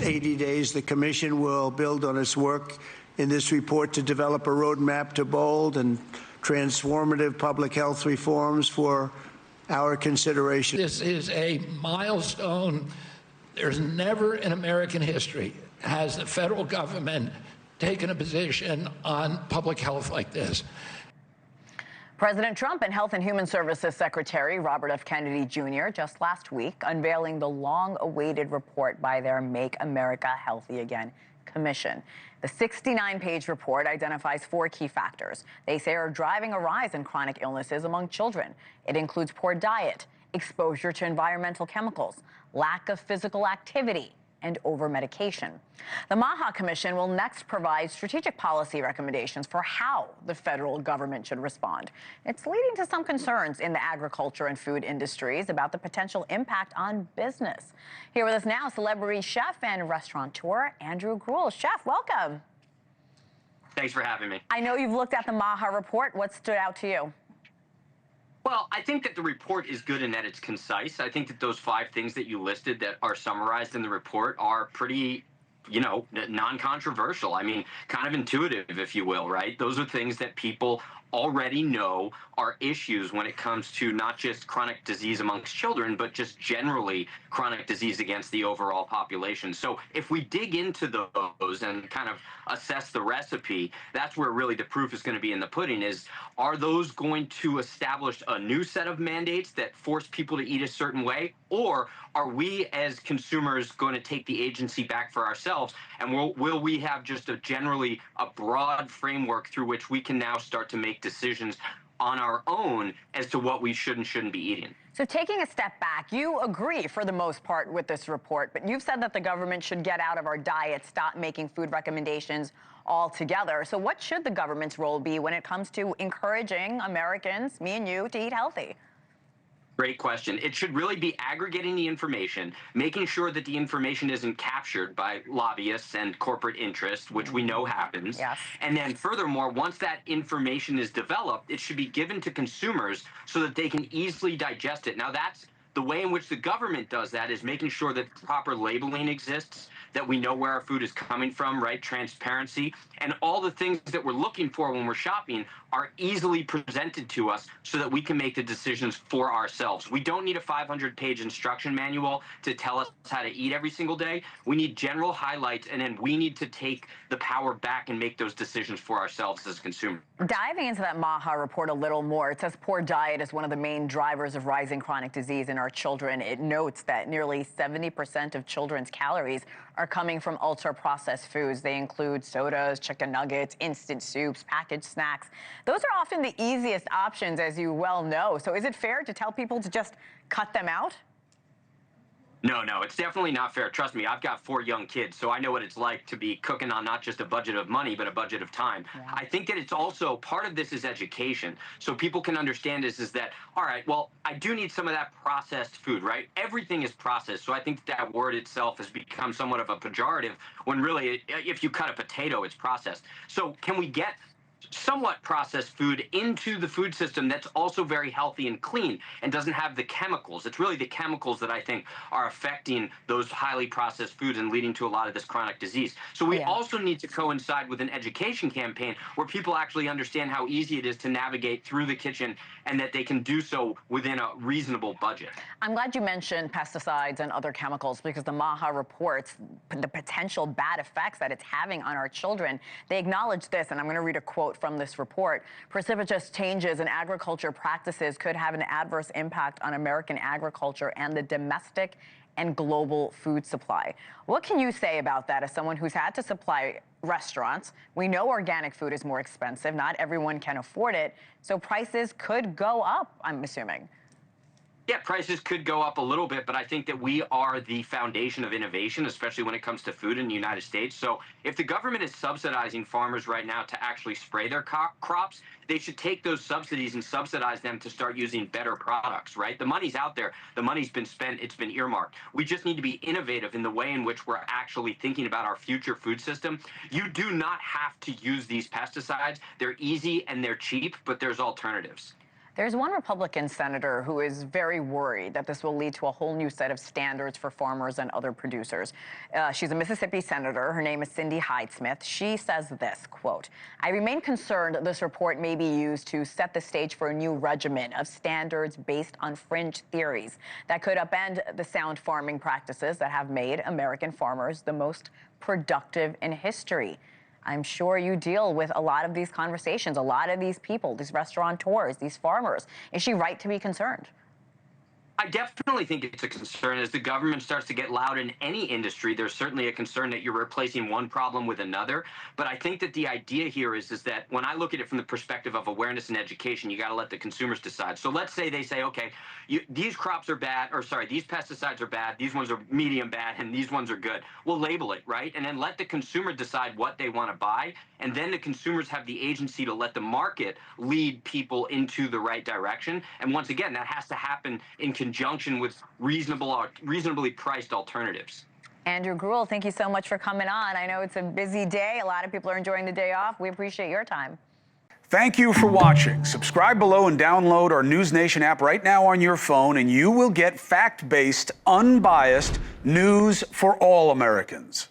80 days, the Commission will build on its work in this report to develop a roadmap to bold and transformative public health reforms for our consideration. This is a milestone. There's never in American history has the federal government taken a position on public health like this. President Trump and Health and Human Services Secretary Robert F. Kennedy Jr. just last week unveiling the long-awaited report by their Make America Healthy Again Commission. The 69-page report identifies 4 key factors they say are driving a rise in chronic illnesses among children. It includes poor diet, exposure to environmental chemicals, lack of physical activity, and over-medication. The MAHA Commission will next provide strategic policy recommendations for how the federal government should respond. It's leading to some concerns in the agriculture and food industries about the potential impact on business. Here with us now, celebrity chef and restaurateur Andrew Gruel. Chef, welcome. Thanks for having me. I know you've looked at the MAHA report. What stood out to you? Well, I think that the report is good in that it's concise. I think that those 5 things that you listed that are summarized in the report are pretty, non-controversial. I mean, kind of intuitive, if you will, right? Those are things that people already know are issues when it comes to not just chronic disease amongst children, but just generally chronic disease against the overall population. So if we dig into those and kind of assess the recipe, that's where really the proof is going to be in the pudding. Are those going to establish a new set of mandates that force people to eat a certain way? Or are we as consumers going to take the agency back for ourselves? And will we have just a broad framework through which we can now start to make decisions on our own as to what we should and shouldn't be eating? So taking a step back, you agree for the most part with this report, but you've said that the government should get out of our diet, stop making food recommendations altogether. So what should the government's role be when it comes to encouraging Americans, me and you, to eat healthy? Great question. It should really be aggregating the information, making sure that the information isn't captured by lobbyists and corporate interests, which we know happens. Yes. And then furthermore, once that information is developed, it should be given to consumers so that they can easily digest it. Now, that's the way in which the government does that is making sure that proper labeling exists, that we know where our food is coming from, right? Transparency, and all the things that we're looking for when we're shopping are easily presented to us so that we can make the decisions for ourselves. We don't need a 500-page instruction manual to tell us how to eat every single day. We need general highlights, and then we need to take the power back and make those decisions for ourselves as consumers. Diving into that MAHA report a little more, it says poor diet is one of the main drivers of rising chronic disease in our children. It notes that nearly 70% of children's calories are coming from ultra-processed foods. They include sodas, chicken nuggets, instant soups, packaged snacks. Those are often the easiest options, as you well know. So is it fair to tell people to just cut them out? No, it's definitely not fair. Trust me, I've got 4 young kids, so I know what it's like to be cooking on not just a budget of money, but a budget of time. Yeah. I think that it's also, part of this is education. So people can understand is that, all right, well, I do need some of that processed food, right? Everything is processed. So I think that word itself has become somewhat of a pejorative when really, if you cut a potato, it's processed. So can we get somewhat processed food into the food system that's also very healthy and clean and doesn't have the chemicals? It's really the chemicals that I think are affecting those highly processed foods and leading to a lot of this chronic disease. So we also need to coincide with an education campaign where people actually understand how easy it is to navigate through the kitchen and that they can do so within a reasonable budget. I'm glad you mentioned pesticides and other chemicals because the MAHA reports the potential bad effects that it's having on our children. They acknowledge this, and I'm going to read a quote from this report. Precipitous changes in agriculture practices could have an adverse impact on American agriculture and the domestic and global food supply. What can you say about that as someone who's had to supply restaurants? We know organic food is more expensive. Not everyone can afford it. So prices could go up, I'm assuming. Yeah, prices could go up a little bit, but I think that we are the foundation of innovation, especially when it comes to food in the United States. So if the government is subsidizing farmers right now to actually spray their crops, they should take those subsidies and subsidize them to start using better products, right? The money's out there. The money's been spent. It's been earmarked. We just need to be innovative in the way in which we're actually thinking about our future food system. You do not have to use these pesticides. They're easy and they're cheap, but there's alternatives. There's one Republican senator who is very worried that this will lead to a whole new set of standards for farmers and other producers. She's a Mississippi senator. Her name is Cindy Hyde-Smith. She says this, quote, "I remain concerned this report may be used to set the stage for a new regimen of standards based on fringe theories that could upend the sound farming practices that have made American farmers the most productive in history." I'm sure you deal with a lot of these conversations, a lot of these people, these restaurateurs, these farmers. Is she right to be concerned? I definitely think it's a concern. As the government starts to get loud in any industry, there's certainly a concern that you're replacing one problem with another. But I think that the idea here is that when I look at it from the perspective of awareness and education, you got to let the consumers decide. So let's say they say, okay, these crops are bad, or sorry, these pesticides are bad, these ones are medium bad, and these ones are good. We'll label it, right? And then let the consumer decide what they want to buy. And then the consumers have the agency to let the market lead people into the right direction. And once again, that has to happen in conjunction with reasonably priced alternatives. Andrew Gruel, thank you so much for coming on. I know it's a busy day. A lot of people are enjoying the day off. We appreciate your time. Thank you for watching. Subscribe below and download our NewsNation app right now on your phone, and you will get fact-based, unbiased news for all Americans.